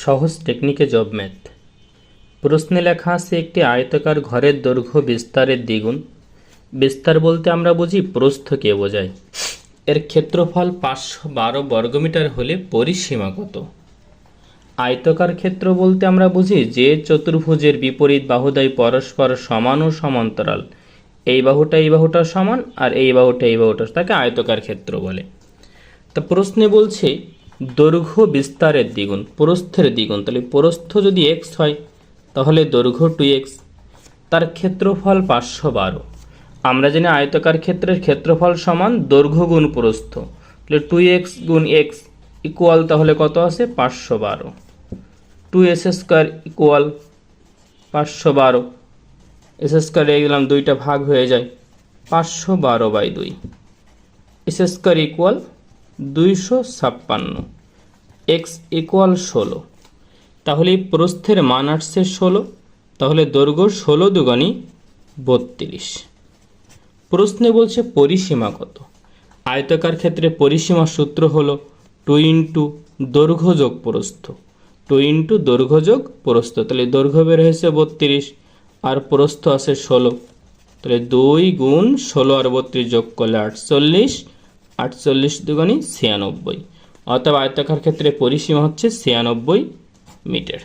সহজ টেকনিকে job math. প্রশ্নে লেখা আছে একটি আয়তাকার ঘরের দৈর্ঘ্য বিস্তারের দ্বিগুণ। বিস্তার বলতে আমরা বুঝি প্রস্থকে বোঝায়। এর ক্ষেত্রফল 512 বর্গমিটার হলে পরিসীমা কত? আয়তাকার ক্ষেত্র বলতে আমরা বুঝি যে চতুর্ভুজের বিপরীত বাহুদ্বয় পরস্পর সমান ও সমান্তরাল। এই বাহুটা সমান আর এই বাহুটা তাকে আয়তাকার ক্ষেত্র বলে। তা প্রশ্নে বলছে দৈর্ঘ্য বিস্তারের দ্বিগুণ, প্রস্থের দ্বিগুণ। তাহলে প্রস্থ যদি x হয় তাহলে দৈর্ঘ্য 2x, তার ক্ষেত্রফল 512। আমরা জানি আয়তাকার ক্ষেত্রের ক্ষেত্রফল সমান দৈর্ঘ্য গুণ প্রস্থ, তাহলে 2x গুণ x ইকুয়াল তাহলে কত আছে 512। 2s square equal 512, s square এই দিলাম দুইটা ভাগ হয়ে যায় 512/2, s square equal 256, x equal 16। তাহলে প্রস্থের মান আসছে 16, তাহলে দৈর্ঘ্য 16 দুগুণী 32। প্রশ্নে বলছে পরিসীমা কত? আয়তাকার ক্ষেত্রে পরিসীমার সূত্র হলো 2 ইন্টু দৈর্ঘ্য যোগ প্রস্থ, 2 ইন্টু দৈর্ঘ্য যোগ প্রস্থ। তাহলে দৈর্ঘ্য বের হয়েছে 32 আর প্রস্থ আছে 16, তাহলে 2 গুণ 16 আর 32 যোগ করলে 48, 48 দুগুণী 96। অতএব আয়তাকার ক্ষেত্রে পরিসীমা হচ্ছে 96 মিটার।